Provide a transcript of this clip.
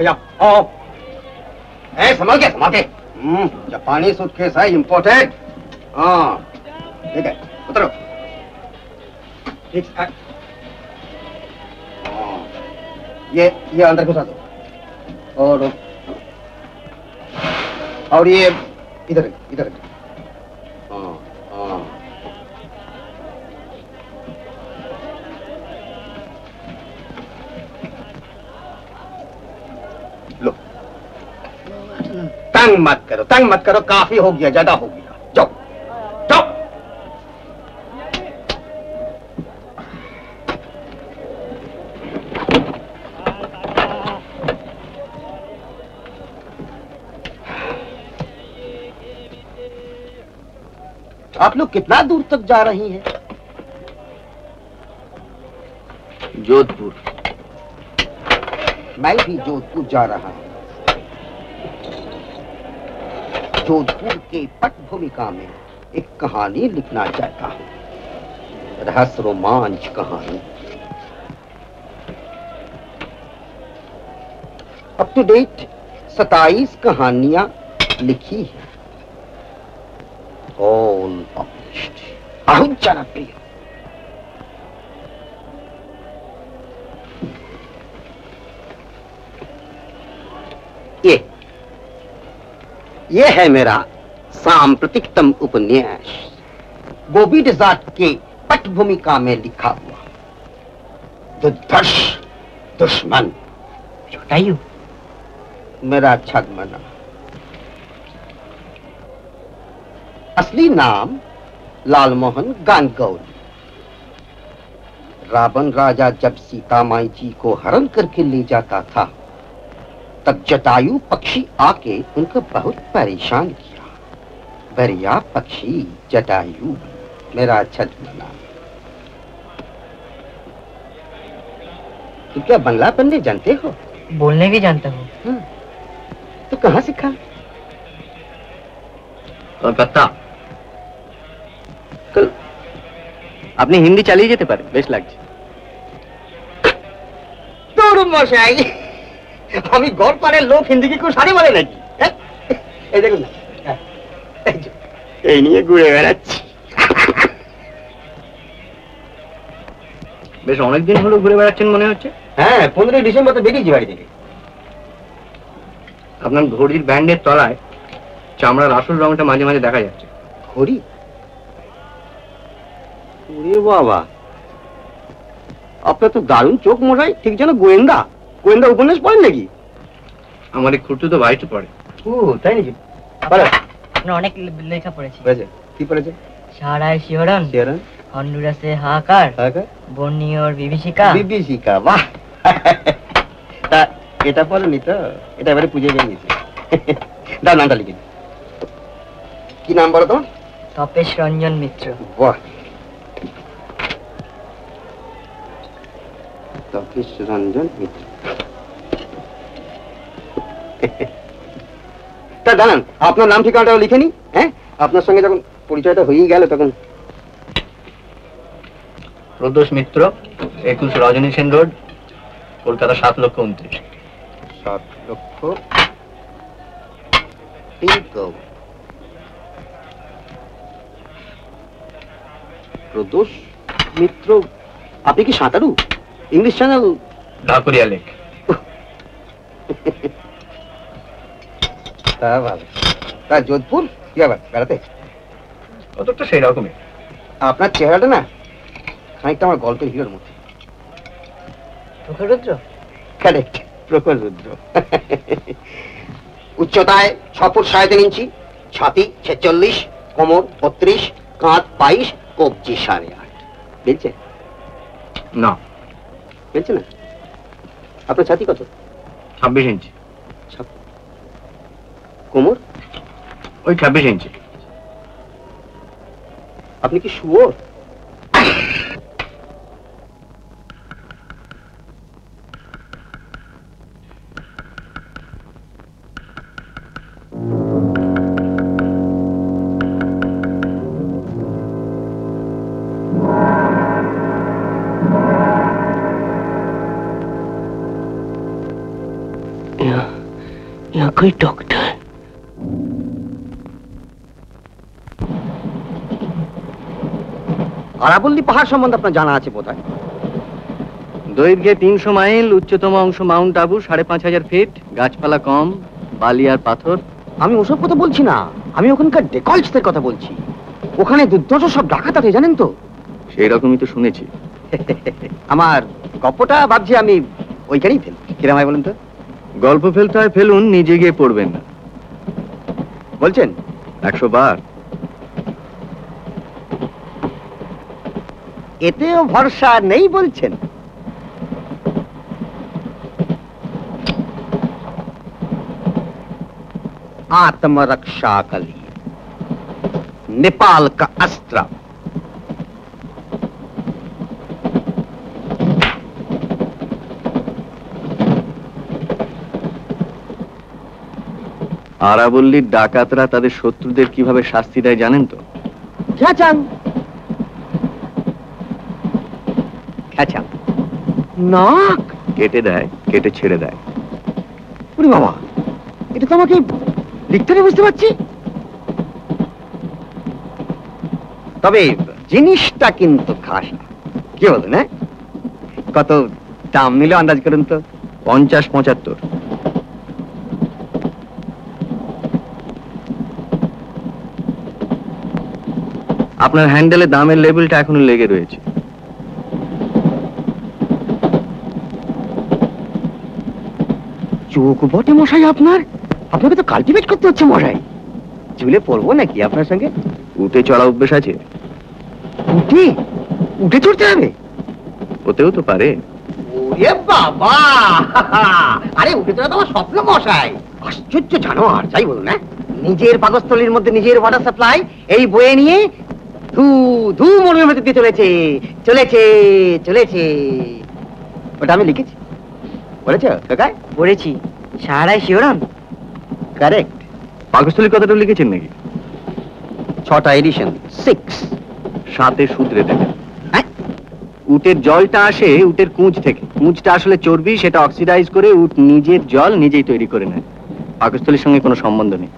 भैया आओ। संभाल के संभाल के। जापानी सूटकेस है, इंपोर्टेड। हाँ ठीक है, उतरो। ठीक है। ये अंदर घुसा दो। और ये इधर इधर। हाँ हाँ। लो, तंग मत करो, काफी हो गया, ज्यादा हो गया। जाओ जाओ। आप लोग कितना दूर तक जा रही हैं? जोधपुर। मैं भी जोधपुर जा रहा हूं। जोधपुर के पट भूमिका में एक कहानी लिखना चाहता हूं, रहस्य रोमांच कहानी। अप टू डेट 27 कहानियां लिखी है, ऑल पब्लिश्ड, बहुत जनप्रिय। ये है मेरा सांप्रतिकतम उपन्यास, बॉबी डिजार्ट के पट भूमिका में लिखा हुआ दुर्धर्ष दुश्मन। छोटायू मेरा छद्मना। असली नाम लालमोहन गांगुली। रावण राजा जब सीता माई जी को हरण करके ले जाता था, तब जटायु पक्षी आके उनको बहुत परेशान किया। बढ़िया पक्षी जटायु, मेरा छद्मना। तुम क्या बंगला पढ़ने जानते हो? बोलने भी जानता हूँ। तो कहाँ सीखा? कलकत्ता। আপনি হিন্দি চালিয়ে যেতে পারেন, বেশ লাগছে। তোর মশাই, আমি গড়পাড়ের লোক হিন্দি কি কেউ সারি বলে নাকি? এই দেখুন না, এই নিয়ে ঘুরে বেড়াচ্ছি। বেশ অনেকদিন হলো ঘুরে বেড়াচ্ছেন মনে হচ্ছে। হ্যাঁ, 15 ডিসেম্বর তো বেরিয়েছি বাড়ি থেকে। আপনার ঘড়ির ব্যান্ডের তলায় চামড়ার আসল রংটা মাঝে মাঝে দেখা যাচ্ছে। ঘড়ি? ওরে বাবা, আপনার তো দারুণ চোখ মশাই, ঠিক যেন গোয়েন্দা গোয়েন্দা উপন্যাস পড়েন নাকি? আমার এই খুঁড়তুতো ভাইটা পড়ে। ও তাই নাকি? বলো। আপনার অনেক লেখা পড়েছি। কি পড়েছে? সারায় শিহরণ, শিহরণ, হন্ডুরাসে হাহাকার, হাহাকার, বর্নিওর বিভীষিকা। বিভীষিকা, বাহ। তা এটা পড়েনি তো? এটা এবারে পুজো বেরিয়েছে। দাও নামটা লিখে। কি নাম বলো তোমার? তপেশ রঞ্জন মিত্র। বাহ, তপেশ রঞ্জন মিত্র। তা জানান, আপনার নাম ঠিকানাটাও লিখে নি। হ্যাঁ, আপনার সঙ্গে যখন পরিচয়টা হয়েই গেল তখন। প্রদোষ মিত্র, 21 রজনী সেন রোড, কলকাতা 7,29,000। 7,29,000। প্রদোষ মিত্র, আপনি কি সাঁতারু? English channel Dhakuria lake. তা ভালো। তা যোধপুর কি আবার বেড়াতে? অতটা সেই রকমই। আপনার চেহারাটা না খানিকটা আমার গল্পের হিরোর মধ্যে। প্রখর রুদ্র? কারেক্ট, প্রখর রুদ্র। উচ্চতায় 6 ফুট 3.5 ইঞ্চি, ছাতি 46, কোমর 32, কাঁধ 22, কবজি 8.5। বেলছে না? বেলছে না? আপনার ছাতি কত? 26 ইঞ্চি। কোমর? ওই 26 ইঞ্চি। আপনি কি শুয়োর? कोई डॉक्टर। আরাবল্লী পাহাড় সম্বন্ধে আপনার জানা আছে বোধহয়। দৈর্ঘ্যে 300 মাইল, উচ্চতম অংশ মাউন্ট আবু 5500 ফিট, গাছপালা কম, বালি আর পাথর। আমি ওসব কথা বলছি না, আমি ওখানকার ডেকলসদের কথা বলছি। ওখানে দুর্ধর্ষ সব ডাকাত আছে জানেন তো। সেই রকমই তো শুনেছি। আমার গল্পটা ভাবছি আমি ওইখানেই ফেল, কিরম হয় বলেন তো? গল্প ফেলতে হয় ফেলুন, নিজে গিয়ে পড়বেন না। বলছেন 100 বার। এতেও ভরসা নেই বলছেন? आत्मरक्षा के लिए नेपाल का अस्त्र। আরাবল্লীর ডাকাতরা তাদের শত্রুদের কিভাবে শাস্তি দেয় জানেন তো? খ্যাচাং খ্যাচাং, নাক কেটে দেয়, কেটে ছেড়ে দেয়। ওরে বাবা, এটা তো আমাকে লিখতে নেই, বুঝতে পারছি। তবে জিনিসটা কিন্তু খাস না, কি বলেন? হ্যাঁ, কত দাম নিল আন্দাজ করুন তো? 50-75। আপনার হ্যান্ডেলে দামের লেবেলটা এখনো লেগে রয়েছে। চোখ বটে মশাই আপনার, আপনাকে তো কাল্টিভেট করতে হচ্ছে মশাই। চুলে পড়বো নাকি আপনার সঙ্গে? উঠে চড়া অভ্যেস আছে? উঠে উঠে চড়তে হবে? হতেও তো পারে। ওরে বাবা, আরে উঠে চড়া তো আমার স্বপ্ন মশাই। আশ্চর্য জানোয়ার, যাই বলুন না, নিজের পাকস্থলীর মধ্যে নিজের ওয়াটার সাপ্লাই এই বয়ে নিয়ে ধু ধু মনের মধ্যে দিয়ে চলেছে চলেছে চলেছে। ওটা আমি লিখেছি, বলেছ কাকায়? পড়েছি, সারাই শিওরাম। কারেক্ট। পাকস্থলীর কথাটা লিখেছেন নাকি? 6টা এডিশন, 6। 7-এ সূত্রে দেখেন। হ্যাঁ, উটের জলটা আসে উটের কুঁজ থেকে। কুঁজটা আসলে চর্বি, সেটা অক্সিডাইজ করে উট নিজের জল নিজেই তৈরি করে নেয়। পাকস্থলীর সঙ্গে কোনো সম্বন্ধ নেই।